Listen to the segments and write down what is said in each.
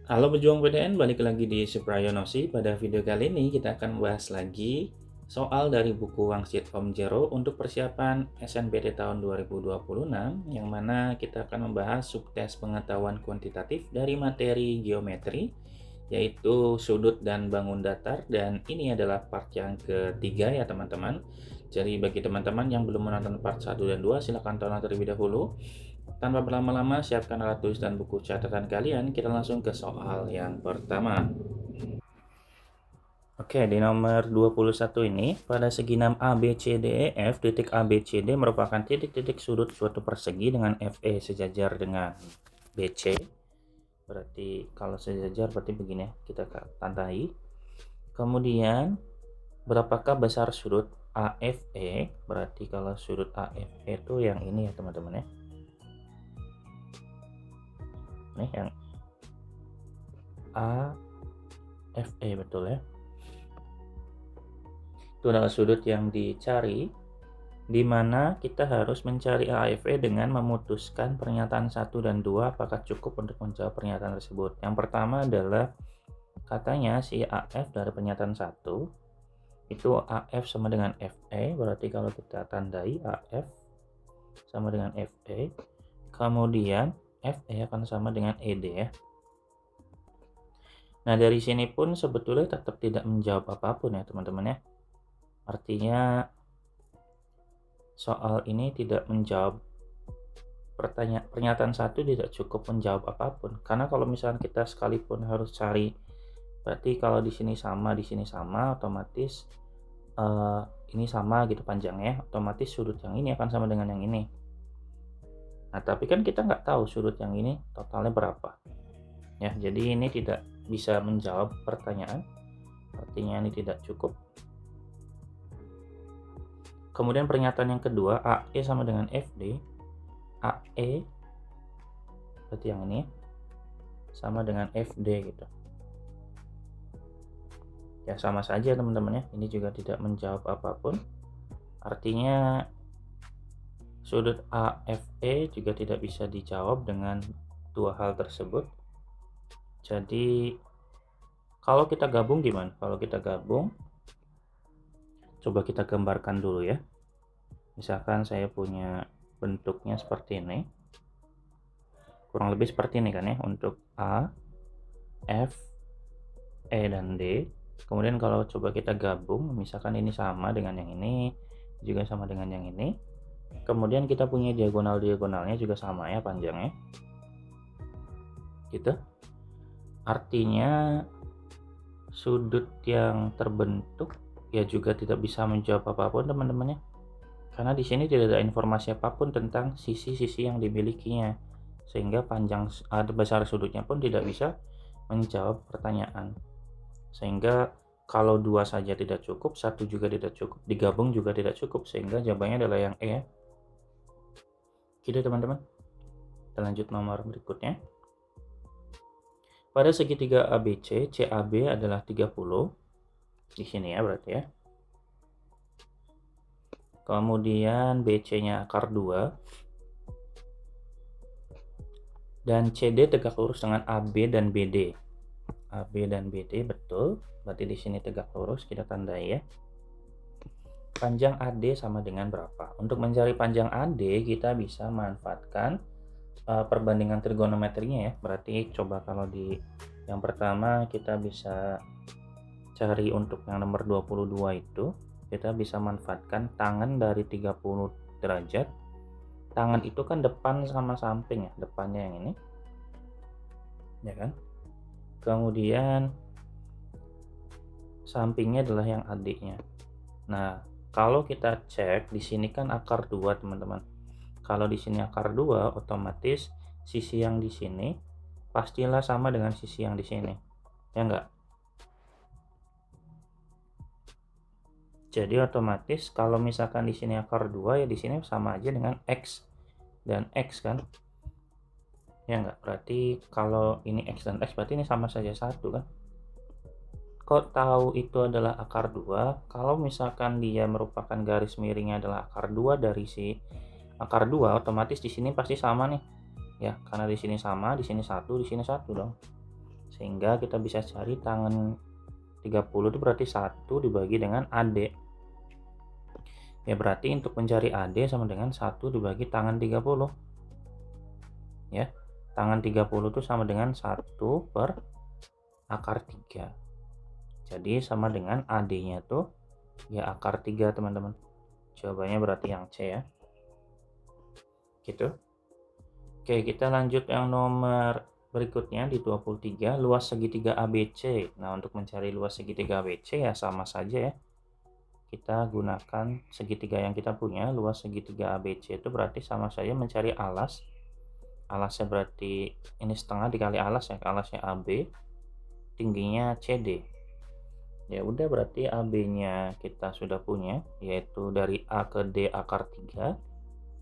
Halo pejuang PTN, balik lagi di Suprayonosi. Pada video kali ini kita akan membahas lagi soal dari buku Wangsit Om Jero untuk persiapan SNMPT tahun 2026, yang mana kita akan membahas subtes pengetahuan kuantitatif dari materi geometri, yaitu sudut dan bangun datar, dan ini adalah part yang ketiga ya teman-teman. Jadi bagi teman-teman yang belum menonton part 1 dan 2, silahkan tonton terlebih dahulu. Tanpa berlama-lama, siapkan alat tulis dan buku catatan kalian. Kita langsung ke soal yang pertama. Oke, di nomor 21 ini, pada segi 6 A, B, C, D, E, F, titik A, B, C, D merupakan titik-titik sudut suatu persegi dengan FE sejajar dengan BC. Berarti kalau sejajar berarti begini ya, kita tandai. Kemudian, berapakah besar sudut AFE? Berarti kalau sudut AFE itu yang ini ya teman-teman ya. Nih yang AFE betul ya. Itu adalah sudut yang dicari, di mana kita harus mencari AFE dengan memutuskan pernyataan 1 dan 2 apakah cukup untuk menjawab pernyataan tersebut. Yang pertama adalah katanya si AF dari pernyataan 1 itu AF sama dengan FE, berarti kalau kita tandai AF sama dengan FE, kemudian FE akan sama dengan ED ya. Nah dari sini pun sebetulnya tetap tidak menjawab apapun ya teman-teman ya. Artinya soal ini tidak menjawab pernyataan 1 tidak cukup menjawab apapun. Karena kalau misalnya kita sekalipun harus cari, berarti kalau di sini sama, otomatis ini sama gitu panjangnya, otomatis sudut yang ini akan sama dengan yang ini. Nah tapi kan kita nggak tahu sudut yang ini totalnya berapa ya, jadi ini tidak bisa menjawab pertanyaan, artinya ini tidak cukup. Kemudian pernyataan yang kedua, AE sama dengan FD. AE berarti yang ini sama dengan FD gitu. Ya sama saja teman-teman ya, ini juga tidak menjawab apapun. Artinya sudut AFE juga tidak bisa dijawab dengan dua hal tersebut. Jadi kalau kita gabung gimana? Kalau kita gabung, coba kita gambarkan dulu ya. Misalkan saya punya bentuknya seperti ini, kurang lebih seperti ini kan ya, untuk A, F, E, dan D. Kemudian kalau coba kita gabung, misalkan ini sama dengan yang ini, juga sama dengan yang ini. Kemudian kita punya diagonal-diagonalnya juga sama ya panjangnya. Gitu. Artinya sudut yang terbentuk ya juga tidak bisa menjawab apapun teman-teman ya. Karena di sini tidak ada informasi apapun tentang sisi-sisi yang dimilikinya. Sehingga panjang besar sudutnya pun tidak bisa menjawab pertanyaan. Sehingga kalau 2 saja tidak cukup, 1 juga tidak cukup, digabung juga tidak cukup, sehingga jawabannya adalah yang E ya. Gitu teman-teman. Kita lanjut nomor berikutnya. Pada segitiga ABC, CAB adalah 30. Di sini ya berarti ya. Kemudian BC-nya akar 2. Dan CD tegak lurus dengan AB dan BD. AB dan BD betul. Berarti di sini tegak lurus, kita tandai ya. Panjang AD sama dengan berapa? Untuk mencari panjang AD kita bisa manfaatkan perbandingan trigonometrinya ya. Berarti coba kalau di yang pertama kita bisa cari untuk yang nomor 22 itu, kita bisa manfaatkan tangan dari 30 derajat. Tangan itu kan depan sama samping ya, depannya yang ini ya kan. Kemudian sampingnya adalah yang adiknya. Nah kalau kita cek di sini kan akar 2 teman-teman. Kalau di sini akar 2, otomatis sisi yang di sini pastilah sama dengan sisi yang di sini. Ya enggak? Jadi otomatis kalau misalkan di sini akar 2 ya di sini sama aja dengan X dan X kan. Ya enggak? Berarti kalau ini X dan X berarti ini sama saja satu kan. Kok tahu itu adalah akar 2? Kalau misalkan dia merupakan garis miringnya adalah akar 2 dari si akar 2, otomatis di sini pasti sama nih. Ya, karena di sini sama, di sini 1, di sini 1 dong. Sehingga kita bisa cari tangan 30 itu berarti 1 dibagi dengan AD. Ya berarti untuk mencari AD sama dengan 1 dibagi tangan 30. Ya, tangan 30 itu sama dengan 1 per akar 3. Jadi sama dengan AD-nya tuh ya akar 3 teman-teman. Jawabannya berarti yang C ya. Gitu. Oke, kita lanjut yang nomor berikutnya di 23, luas segitiga ABC. Nah, untuk mencari luas segitiga ABC ya sama saja ya. Kita gunakan segitiga yang kita punya, luas segitiga ABC itu berarti sama saja mencari alas. Alasnya berarti ini setengah dikali alas ya, alasnya AB, tingginya CD. Ya udah berarti AB-nya kita sudah punya, yaitu dari A ke D akar 3,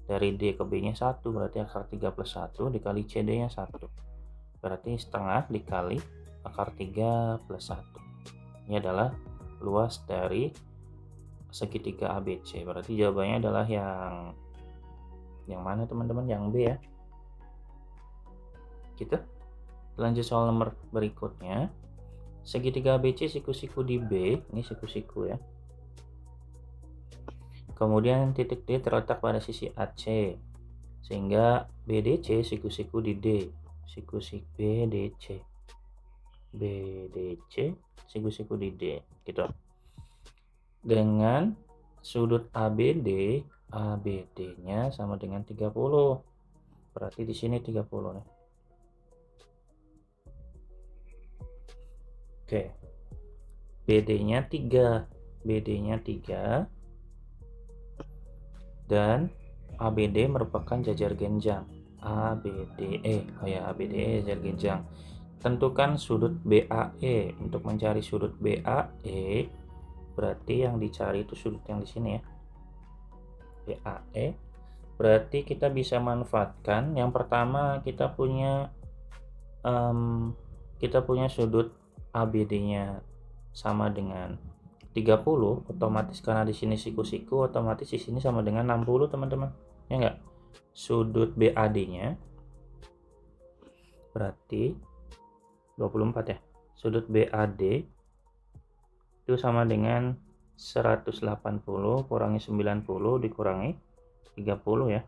dari D ke B-nya 1, berarti akar 3 plus 1 dikali CD-nya 1. Berarti setengah dikali akar 3 plus 1. Ini adalah luas dari segitiga ABC. Berarti jawabannya adalah yang mana teman-teman? Yang B ya. Gitu. Lanjut soal nomor berikutnya. Segitiga ABC siku-siku di B, ini siku-siku ya. Kemudian titik D terletak pada sisi AC. Sehingga BDC siku-siku di D. Siku-siku BDC. BDC siku-siku di D, gitu. Dengan sudut ABD, ABD-nya sama dengan 30. Berarti di sini 30 nih. Oke. BD-nya 3. BD-nya 3. Dan ABD merupakan jajar genjang. ABDE. Oh ya, ABDE jajar genjang. Tentukan sudut BAE. Untuk mencari sudut BAE, berarti yang dicari itu sudut yang di sini ya. BAE. Berarti kita bisa manfaatkan. Yang pertama kita punya sudut ABD-nya sama dengan 30, otomatis karena di sini siku-siku, otomatis di sini sama dengan 60 teman-teman. Ya enggak? Sudut BAD-nya berarti 24 ya. Sudut BAD itu sama dengan 180 kurangi 90 dikurangi 30 ya.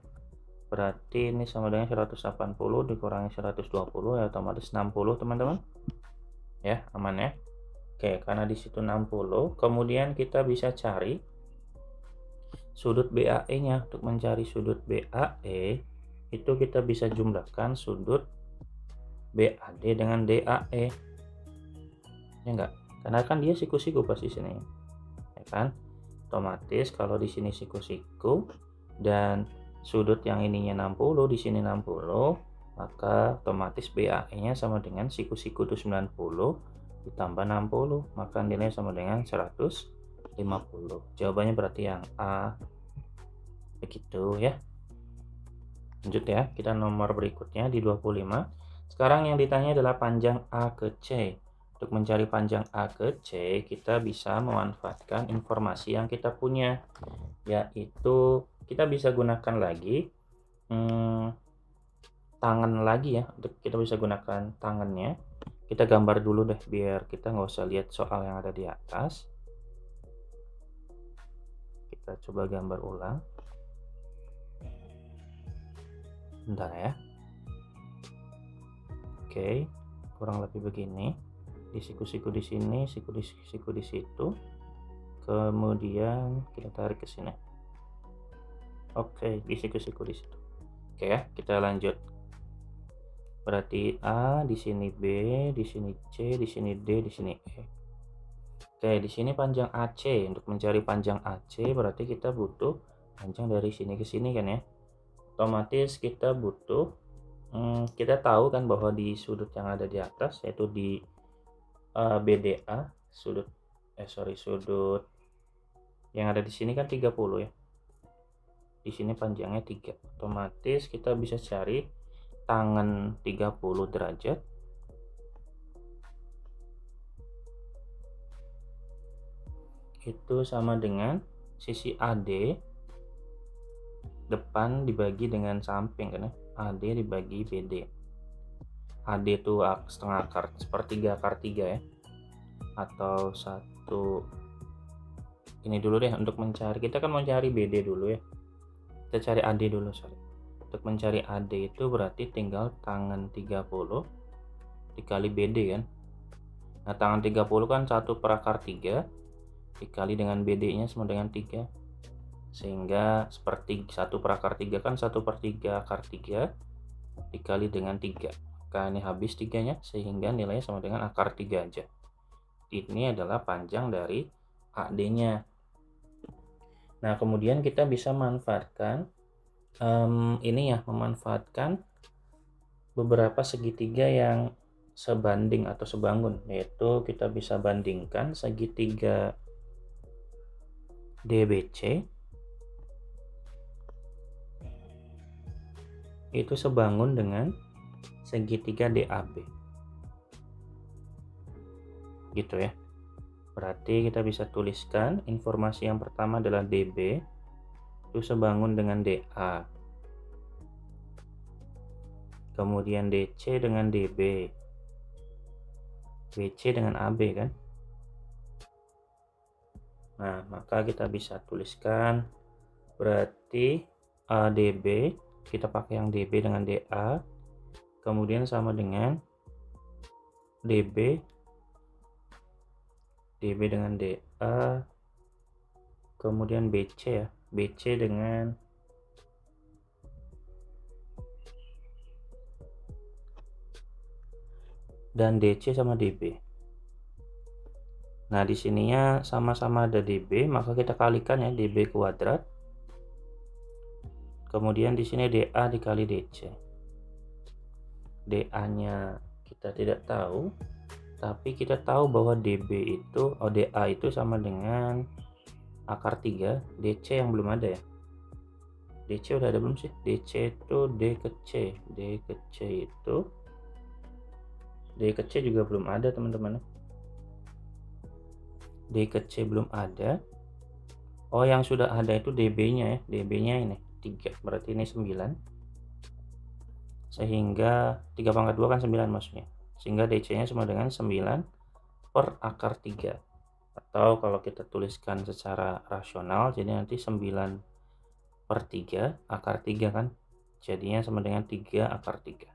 Berarti ini sama dengan 180 dikurangi 120 ya, otomatis 60 teman-teman. Ya, aman ya. Oke, karena di situ 60, kemudian kita bisa cari sudut BAE-nya. Untuk mencari sudut BAE, itu kita bisa jumlahkan sudut BAD dengan DAE. Ya enggak? Karena kan dia siku-siku pasti sini. Ya kan? Otomatis kalau di sini siku-siku dan sudut yang ininya 60, di sini 60, maka otomatis BAE-nya sama dengan siku-siku itu 90 ditambah 60, maka nilainya sama dengan 150. Jawabannya berarti yang A. Begitu ya. Lanjut ya, kita nomor berikutnya di 25. Sekarang yang ditanya adalah panjang A ke C. Untuk mencari panjang A ke C, kita bisa memanfaatkan informasi yang kita punya, yaitu kita bisa gunakan lagi tangan lagi ya. Untuk kita bisa gunakan tangannya. Kita gambar dulu deh biar kita nggak usah lihat soal yang ada di atas. Kita coba gambar ulang. Bentar ya. Oke, kurang lebih begini. Di siku-siku di sini, siku di situ. Kemudian kita tarik ke sini. Oke, di siku-siku di situ. Oke ya, kita lanjut. Berarti A, di sini B, di sini C, di sini D, di sini E. Oke, di sini panjang AC. Untuk mencari panjang AC berarti kita butuh panjang dari sini ke sini kan ya. Otomatis kita butuh, kita tahu kan bahwa di sudut yang ada di atas, yaitu di BDA, sudut yang ada di sini kan 30 ya. Di sini panjangnya 3. Otomatis kita bisa cari tangan 30 derajat itu sama dengan sisi AD depan dibagi dengan samping kan ya, AD dibagi BD. AD itu setengah akar, sepertiga akar 3 ya, atau satu. Ini dulu deh, untuk mencari, kita kan mau cari BD dulu ya, kita cari AD dulu, sorry. Untuk mencari AD itu berarti tinggal tangan 30 dikali BD kan. Nah, tangan 30 kan 1 per akar 3 dikali dengan BD nya sama dengan 3, sehingga seperti 1 per akar 3 kan 1 per 3 akar 3 dikali dengan 3. Maka ini habis 3 nya, sehingga nilainya sama dengan akar 3 aja. Ini adalah panjang dari AD nya. Nah, kemudian kita bisa manfaatkan ini ya, memanfaatkan beberapa segitiga yang sebanding atau sebangun, yaitu kita bisa bandingkan segitiga DBC itu sebangun dengan segitiga DAB, gitu ya. Berarti kita bisa tuliskan informasi yang pertama adalah DB itu sebangun dengan DA, kemudian DC dengan DB, BC dengan AB kan. Nah, maka kita bisa tuliskan berarti ADB, kita pakai yang DB dengan DA, kemudian sama dengan DB dengan DA, kemudian BC ya, BC dengan dan DC sama DB. Nah, di sininya sama-sama ada DB, maka kita kalikan ya, DB kuadrat. Kemudian di sini DA dikali DC. DA-nya kita tidak tahu, tapi kita tahu bahwa DB itu, DA itu sama dengan akar 3, DC yang belum ada ya. DC udah ada belum sih? DC itu D ke C. D ke C itu, D ke C juga belum ada teman-teman. D ke C belum ada. Oh, yang sudah ada itu DB-nya ya. DB-nya ini 3, berarti ini 9. Sehingga 3 pangkat 2 kan 9 maksudnya. Sehingga DC-nya sama dengan 9 per akar 3. Atau kalau kita tuliskan secara rasional, jadi nanti 9 per 3 akar 3 kan. Jadinya sama dengan 3 akar 3.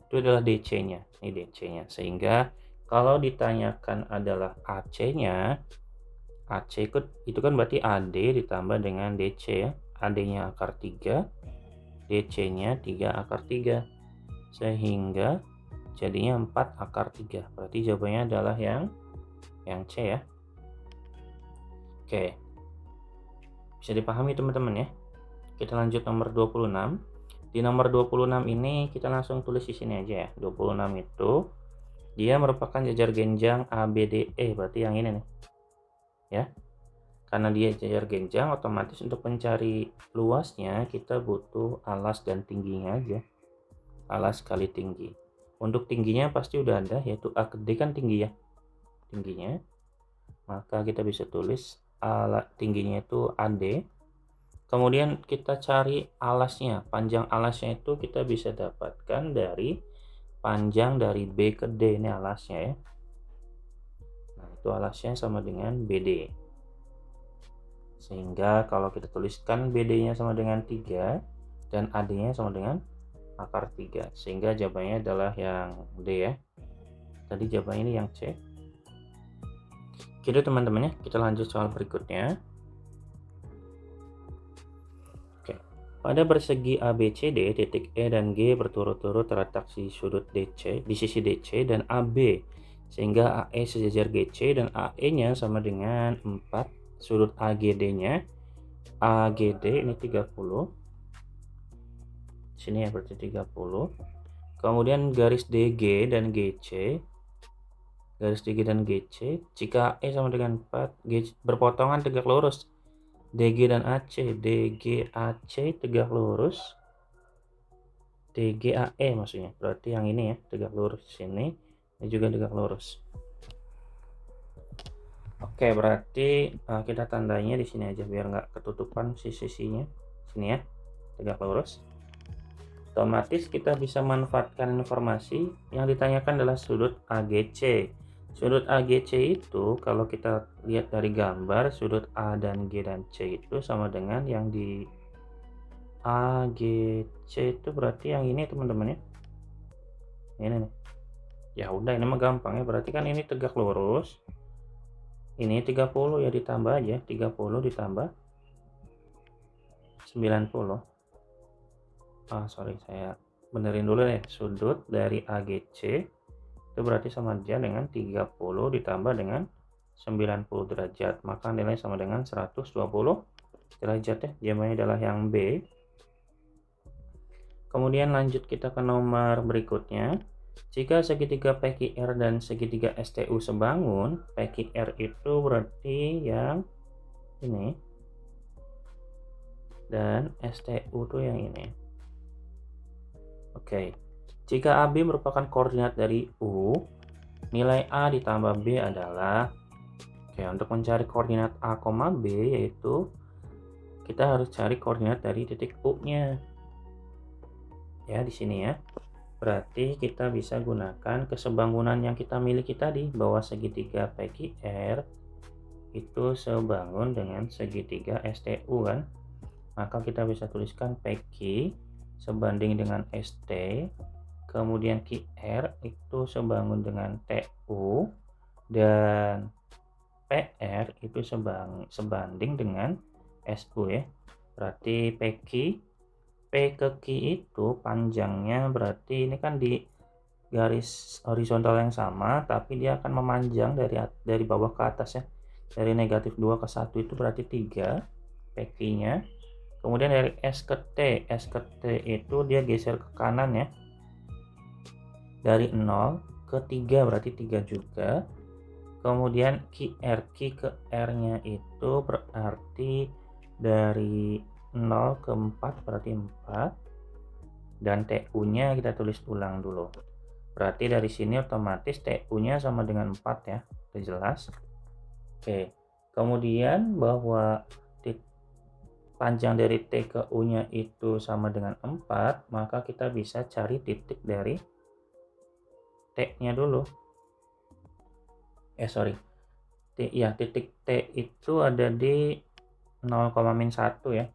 Itu adalah DC-nya. Ini DC-nya. Sehingga kalau ditanyakan adalah AC-nya, AC itu kan berarti AD ditambah dengan DC ya. AD-nya akar 3, DC-nya 3 akar 3, sehingga jadinya 4 akar 3. Berarti jawabannya adalah yang C ya. Oke, bisa dipahami teman-teman ya. Kita lanjut nomor 26. Di nomor 26 ini kita langsung tulis di sini aja ya. 26 itu dia merupakan jajar genjang ABDE, berarti yang ini nih ya. Karena dia jajar genjang, otomatis untuk mencari luasnya kita butuh alas dan tingginya aja. Alas kali tinggi. Untuk tingginya pasti udah ada, yaitu A ke D kan tinggi ya. Tingginya. Maka kita bisa tulis alat tingginya itu AD. Kemudian kita cari alasnya. Panjang alasnya itu kita bisa dapatkan dari panjang dari B ke D, ini alasnya ya. Nah, itu alasnya sama dengan BD. Sehingga kalau kita tuliskan BD-nya sama dengan 3 dan AD-nya sama dengan akar 3. Sehingga jawabannya adalah yang D ya. Tadi jawabannya ini yang C. Gitu teman-teman ya, kita lanjut soal berikutnya. Oke. Pada persegi ABCD, titik E dan G berturut-turut terletak di sudut DC, di sisi DC dan AB. Sehingga AE sejajar GC dan AE-nya sama dengan 4. Sudut AGD-nya, AGD ini 30. Sini ya berarti 30. Kemudian garis DG dan GC. Garis DG dan GC, jika E sama dengan 4, G berpotongan tegak lurus. DG dan AC, DG AC tegak lurus. DG AE maksudnya. Berarti yang ini ya, tegak lurus sini. Ini juga tegak lurus. Oke, berarti kita tandanya di sini aja biar nggak ketutupan sisi-sisinya. Sini ya, tegak lurus. Otomatis kita bisa manfaatkan informasi yang ditanyakan adalah sudut AGC. Sudut AGC itu kalau kita lihat dari gambar, sudut A dan G dan C itu sama dengan yang di AGC itu berarti yang ini teman-teman ya. Ini nih. Ya udah ini mah gampang ya, berarti kan ini tegak lurus. Ini 30 ya, ditambah aja 30 ditambah 90. Sorry, saya benerin dulu ya. Sudut dari AGC itu berarti sama aja dengan 30 ditambah dengan 90 derajat, maka nilai sama dengan 120 derajat ya. Jawabannya adalah yang B. Kemudian lanjut kita ke nomor berikutnya. Jika segitiga PQR dan segitiga STU sebangun, PQR itu berarti yang ini dan STU tuh yang ini. Oke. Jika AB merupakan koordinat dari U, nilai A ditambah B adalah, untuk mencari koordinat A, B yaitu kita harus cari koordinat dari titik U-nya. Ya, di sini ya. Berarti kita bisa gunakan kesebangunan yang kita miliki tadi, bahwa segitiga PQR itu sebangun dengan segitiga STU kan. Maka kita bisa tuliskan PQ sebanding dengan ST, kemudian QR itu sebangun dengan TU, dan PR itu sebanding dengan SU ya. Berarti PQ P ke Q itu panjangnya, berarti ini kan di garis horizontal yang sama, tapi dia akan memanjang dari bawah ke atas ya. Dari -2 ke 1 itu berarti 3 PQ-nya. Kemudian dari S ke T itu dia geser ke kanan ya. Dari 0 ke 3 berarti 3 juga. Kemudian QR, Q ke R-nya itu berarti dari 0 ke 4 berarti 4, dan TU-nya kita tulis ulang dulu. Berarti dari sini otomatis TU-nya sama dengan 4 ya, udah jelas. Oke, kemudian bahwa panjang dari T ke U-nya itu sama dengan 4, maka kita bisa cari titik dari T-nya dulu. Titik T itu ada di 0,-1 ya.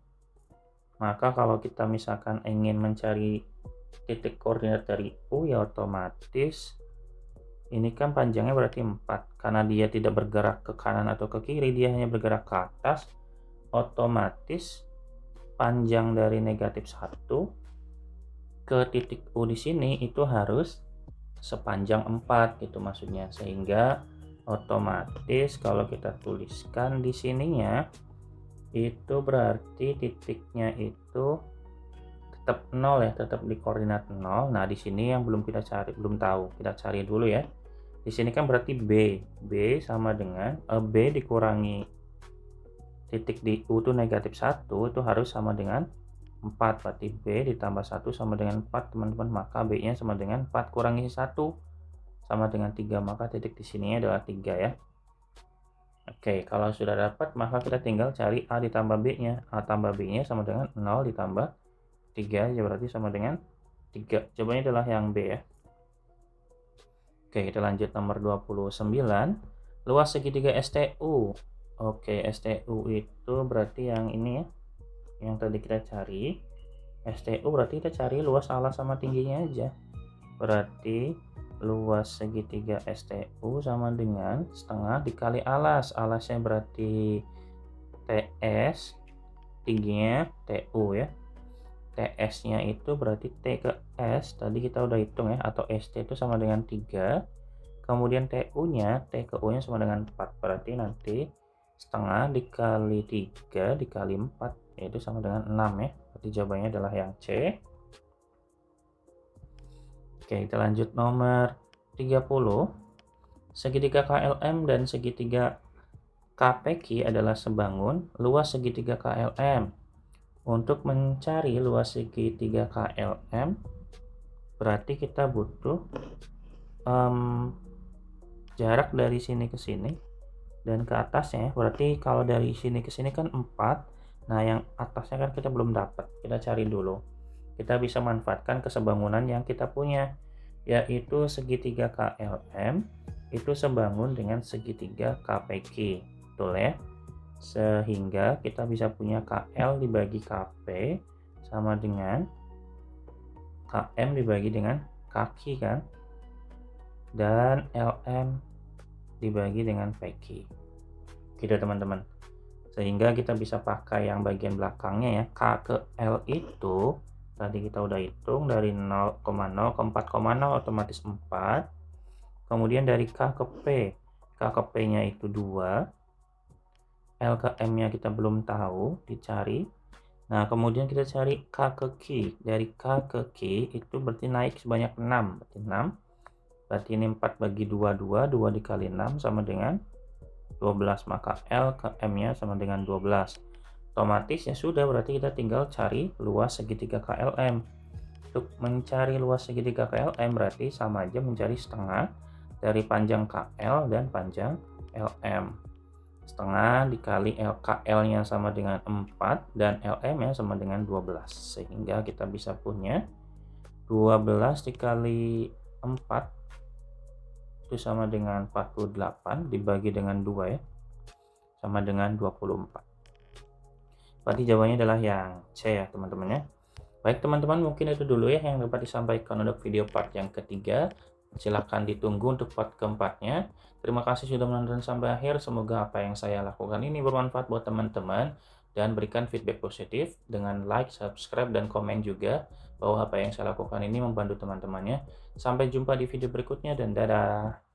Maka kalau kita misalkan ingin mencari titik koordinat dari U, ya otomatis ini kan panjangnya berarti 4. Karena dia tidak bergerak ke kanan atau ke kiri, dia hanya bergerak ke atas, otomatis panjang dari -1 ke titik U di sini itu harus sepanjang 4 gitu maksudnya. Sehingga otomatis kalau kita tuliskan di sininya itu berarti titiknya itu tetap 0 ya, tetap di koordinat 0. Nah, di sini yang belum kita cari, belum tahu. Kita cari dulu ya. Di sini kan berarti B sama dengan B dikurangi titik di U itu -1 itu harus sama dengan 4. Berarti B ditambah 1 sama dengan 4, teman-teman. Maka B-nya sama dengan 4 kurangi 1 sama dengan 3. Maka titik di sini adalah 3 ya. Oke, kalau sudah dapat maka kita tinggal cari A ditambah B-nya. A tambah B-nya sama dengan 0 ditambah 3, ya berarti sama dengan 3. Jawabannya adalah yang B ya. Oke, kita lanjut nomor 29. Luas segitiga STU. Oke, STU itu berarti yang ini ya. Yang tadi kita cari. STU berarti kita cari luas alas sama tingginya aja. Berarti luas segitiga STU sama dengan setengah dikali alas. Alasnya berarti TS, tingginya TU ya. TS-nya itu berarti T ke S, tadi kita udah hitung ya, atau ST itu sama dengan 3. Kemudian TU-nya, T ke U-nya sama dengan 4. Berarti nanti setengah dikali 3 dikali 4, yaitu sama dengan 6 ya. Berarti jawabannya adalah yang C. Oke, kita lanjut nomor 30. Segitiga KLM dan segitiga KPQ adalah sebangun. Luas segitiga KLM. Untuk mencari luas segitiga KLM, berarti kita butuh jarak dari sini ke sini dan ke atasnya. Berarti kalau dari sini ke sini kan 4. Nah, yang atasnya kan kita belum dapat. Kita cari dulu. kita bisa manfaatkan kesebangunan yang kita punya, yaitu segitiga KLM itu sebangun dengan segitiga KPQ, betul ya? Sehingga kita bisa punya KL dibagi KP sama dengan KM dibagi dengan kaki kan, dan LM dibagi dengan PQ, gitu teman-teman. Sehingga kita bisa pakai yang bagian belakangnya ya, K ke L itu tadi kita udah hitung dari 0,0 ke 4,0 otomatis 4. Kemudian dari K ke P, K ke P nya itu 2, L ke M nya kita belum tahu, dicari. Nah kemudian kita cari K ke Q, dari K ke Q itu berarti naik sebanyak 6, berarti 6. Berarti ini 4 bagi 2, 2 dikali 6 sama dengan 12, maka L ke M nya sama dengan 12. Otomatis ya sudah, berarti kita tinggal cari luas segitiga KLM. Untuk mencari luas segitiga KLM berarti sama aja mencari setengah dari panjang KL dan panjang LM. Setengah dikali KL nya sama dengan 4 dan LM nya sama dengan 12, sehingga kita bisa punya 12 dikali 4 itu sama dengan 48 dibagi dengan 2 ya, sama dengan 24. Berarti jawabannya adalah yang C ya teman-teman ya. Baik teman-teman, mungkin itu dulu ya yang dapat disampaikan untuk video part yang ketiga. Silahkan ditunggu untuk part keempatnya. Terima kasih sudah menonton sampai akhir. Semoga apa yang saya lakukan ini bermanfaat buat teman-teman. Dan berikan feedback positif dengan like, subscribe, dan komen juga bahwa apa yang saya lakukan ini membantu teman-temannya. Sampai jumpa di video berikutnya dan dadah.